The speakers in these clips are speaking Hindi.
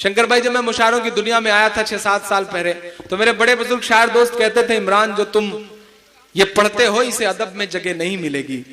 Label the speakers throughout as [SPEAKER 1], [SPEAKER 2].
[SPEAKER 1] शंकर भाई, जब मैं मुशायरों की दुनिया में आया था 6-7 साल पहले, तो मेरे बड़े बुजुर्ग शायर दोस्त कहते थे, इमरान जो तुम ये पढ़ते हो इसे अदब में जगह नहीं मिलेगी,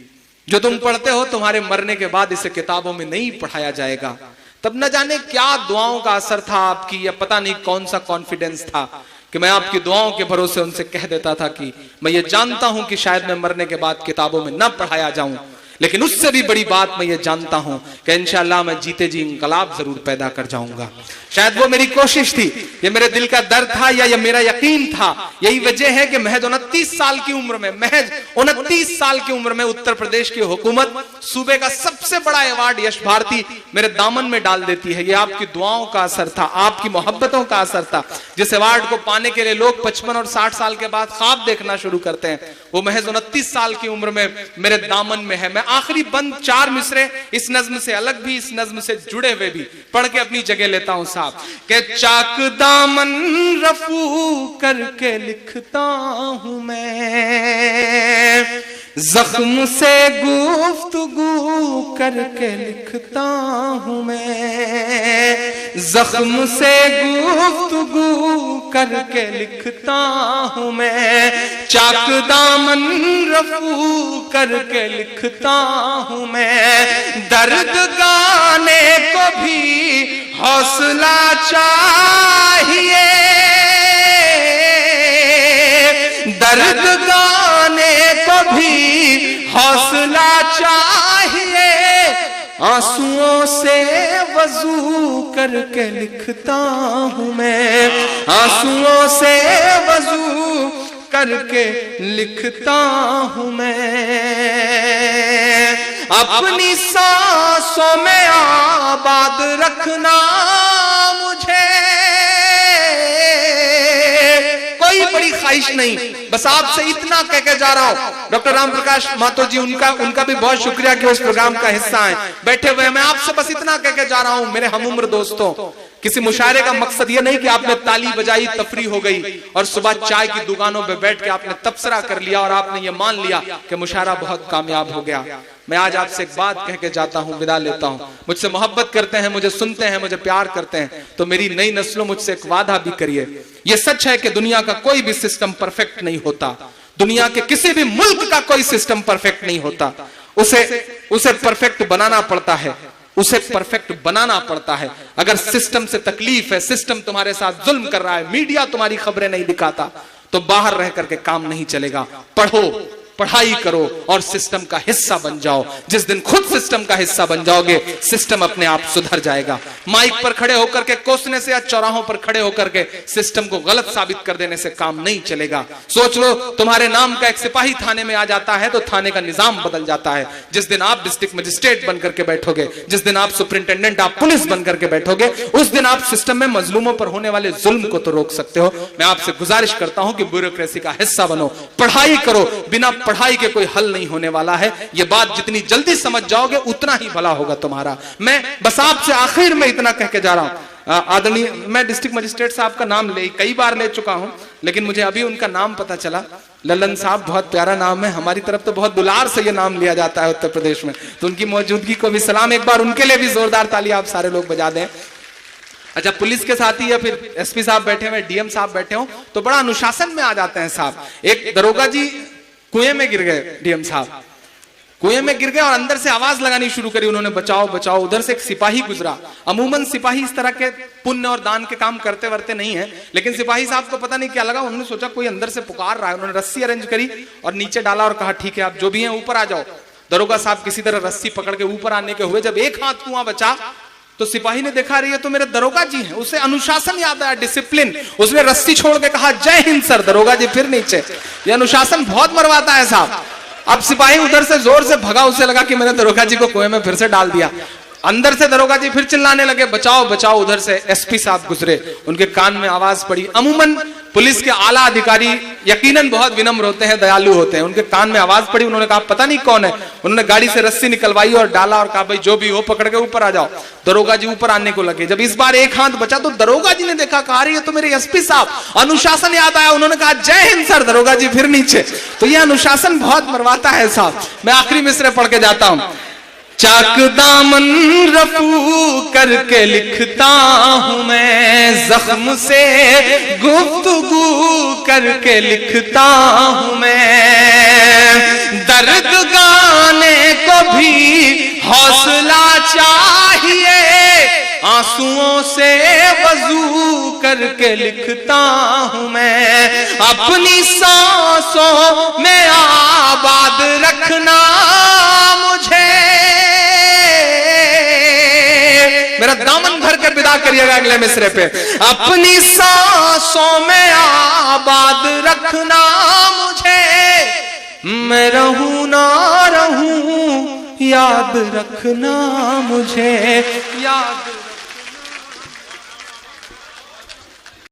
[SPEAKER 1] जो तुम पढ़ते हो तुम्हारे मरने के बाद इसे किताबों में नहीं पढ़ाया जाएगा। तब न जाने क्या दुआओं का असर था आपकी, या पता नहीं कौन सा कॉन्फिडेंस था कि मैं आपकी दुआओं के भरोसे उनसे कह देता था कि मैं ये जानता हूं कि शायद मैं मरने के बाद किताबों में न पढ़ाया जाऊं, लेकिन उससे भी बड़ी बात मैं ये जानता हूं कि इंशाअल्लाह मैं जीते जी इंकलाब जरूर पैदा कर जाऊंगा। शायद वो मेरी कोशिश थी, ये मेरे दिल का दर्द था या ये मेरा यकीन था। यही वजह है कि महज 29 साल की उम्र में, महज 29 साल की उम्र में उत्तर प्रदेश की हुकूमत सूबे का सबसे बड़ा अवार्ड यश भारती मेरे दामन में डाल देती है। ये आपकी दुआओं का असर था, आपकी मोहब्बतों का असर था। जिस अवार्ड को पाने के लिए लोग 55 और 60 साल के बाद ख्वाब देखना शुरू करते हैं, वो महज 29 साल की उम्र में मेरे दामन में है। मैं आखिरी बंद 4 मिसरे इस नज्म से अलग भी, इस नज्म से जुड़े हुए भी पढ़ के अपनी जगह लेता हूं साहब। के चाक दामन रफू करके लिखता हूं मैं, जख्म से गुफ्तगू करके लिखता हूं मैं, जख्म से गुफ्तगू करके लिखता हूं मैं, चाक दामन रफू करके लिखता हूं मैं। दर्द गाने को भी हौसला चाहिए, दर्द गाने को भी हौसला चाहिए, आंसुओं से वजू करके लिखता हूं मैं, आंसुओं से वजू करके लिखता हूं मैं। अपनी सांसों में आबाद रखना मुझे, कोई बड़ी ख्वाहिश नहीं, बस आपसे इतना कह के जा रहा हूं। डॉक्टर राम प्रकाश माथुर जी, उनका भी बहुत शुक्रिया कि उस प्रोग्राम का हिस्सा है, बैठे हुए। मैं आपसे बस इतना कह के जा रहा हूं मेरे हमउम्र दोस्तों, किसी मुशायरे का मकसद ये नहीं कि आपने ताली बजाई, तफरी हो गई और सुबह चाय की दुकानों पे बैठ के आपने तबसरा कर लिया और आपने ये मान लिया कि मुशायरा बहुत कामयाब हो गया। मैं आज आपसे एक बात कह के जाता हूं, विदा लेता हूं। मुझसे मोहब्बत करते हैं, मुझे सुनते हैं, मुझे प्यार करते हैं, तो मेरी नई नस्लों मुझसे एक वादा भी करिए। ये सच है कि दुनिया का कोई भी सिस्टम परफेक्ट नहीं होता, दुनिया के किसी भी मुल्क का कोई सिस्टम परफेक्ट नहीं होता, उसे परफेक्ट बनाना पड़ता है, उसे परफेक्ट बनाना पड़ता है। अगर सिस्टम से तकलीफ है, सिस्टम तुम्हारे साथ जुल्म कर रहा है, मीडिया तुम्हारी खबरें नहीं दिखाता, तो बाहर रह करके काम नहीं चलेगा। पढ़ो, पढ़ाई करो और सिस्टम का हिस्सा बन जाओ। जिस दिन खुद सिस्टम का हिस्सा बन जाओगे, सिस्टम अपने आप सुधर जाएगा। माइक पर खड़े होकर के कोसने से या चौराहों पर खड़े होकर के सिस्टम को गलत साबित कर देने से काम नहीं चलेगा। सोच लो, तुम्हारे नाम का एक सिपाही थाने में आ जाता है तो थाने का निजाम बदल जाता है। जिस दिन आप डिस्ट्रिक्ट मजिस्ट्रेट बनकर के बैठोगे, जिस दिन आप सुपरिंटेंडेंट, आप पुलिस बनकर के बैठोगे, उस दिन आप सिस्टम में मजलूमों पर होने वाले जुल्म को तो रोक सकते हो। मैं आपसे गुजारिश करता हूं कि ब्यूरोक्रेसी का हिस्सा बनो, पढ़ाई करो। बिना पढ़ाई के कोई हल नहीं होने वाला है। ये बात जितनी जल्दी समझ जाओगे उतना ही भला होगा तुम्हारा। मैं बस आपसे आखिर में इतना कह के जा रहा हूं। आदरणीय, मैं डिस्ट्रिक्ट मजिस्ट्रेट साहब का नाम कई बार ले चुका हूं, लेकिन मुझे अभी उनका नाम पता चला। ललन साहब, बहुत प्यारा नाम है, हमारी तरफ तो बहुत दुलार से ये नाम लिया जाता है उत्तर प्रदेश में, तो उनकी मौजूदगी को भी सलाम। एक बार उनके लिए भी जोरदार ताली आप सारे लोग बजा दें। अच्छा, पुलिस के साथी या फिर एसपी साहब बैठे हुए, डीएम साहब बैठे हो तो बड़ा अनुशासन में आ जाते हैं साहब। एक दरोगा जी कुएं में गिर गए, डीएम साहब कुएं में गिर गए और अंदर से आवाज लगानी शुरू करी उन्होंने, बचाओ बचाओ। उधर से एक सिपाही गुजरा। अमूमन सिपाही इस तरह के पुण्य और दान के काम करते वरते नहीं है, लेकिन सिपाही साहब को पता नहीं क्या लगा, उन्होंने सोचा कोई अंदर से पुकार रहा है। उन्होंने रस्सी अरेंज करी और नीचे डाला और कहा, ठीक है आप जो भी हैं ऊपर आ जाओ। दरोगा साहब किसी तरह रस्सी पकड़ के ऊपर आने के हुए, जब एक हाथ कुआं बचा तो सिपाही ने देखा, रही है तो मेरे दरोगा जी हैं। उसे अनुशासन याद आया, डिसिप्लिन। उसने रस्सी छोड़ के कहा, जय हिंद सर। दरोगा जी फिर नीचे। ये अनुशासन बहुत मरवाता है साहब। अब सिपाही उधर से जोर से भगा, उसे लगा कि मैंने दरोगा जी को कुएं में फिर से डाल दिया। अंदर से दरोगा जी फिर चिल्लाने लगे, बचाओ बचाओ। उधर से एसपी साहब गुजरे, उनके कान में आवाज पड़ी। अमूमन पुलिस के आला अधिकारी यकीनन बहुत विनम्र होते हैं, दयालु होते हैं। उनके कान में आवाज पड़ी, उन्होंने कहा पता नहीं कौन है। उन्होंने गाड़ी से रस्सी निकलवाई और डाला और कहा, भाई जो भी हो पकड़ के ऊपर आ जाओ। दरोगा जी ऊपर आने को लगे। जब इस बार एक हाथ बचा तो दरोगा जी ने देखा, कहा रही है तो मेरे एसपी साहब। अनुशासन याद आया, उन्होंने कहा जय हिंद सर। दरोगा जी फिर नीचे। तो यह अनुशासन बहुत मरवाता है साहब। मैं आखिरी मिसरे पढ़ के जाता हूं। चाक दामन रफू करके लिखता लिखता हूँ मैं, जख्म से गुफ्तगू करके लिखता हूँ मैं। दर्द गाने को भी हौसला चाहिए, आंसुओं से वजू करके लिखता हूँ मैं। अपनी सांसों में आबाद रखना मुझे, मेरा दामन भर कर विदा करिएगा अगले मिसरे पे। अपनी सांसों में आबाद रखना मुझे, मैं रहूं ना रहूं याद रखना मुझे, याद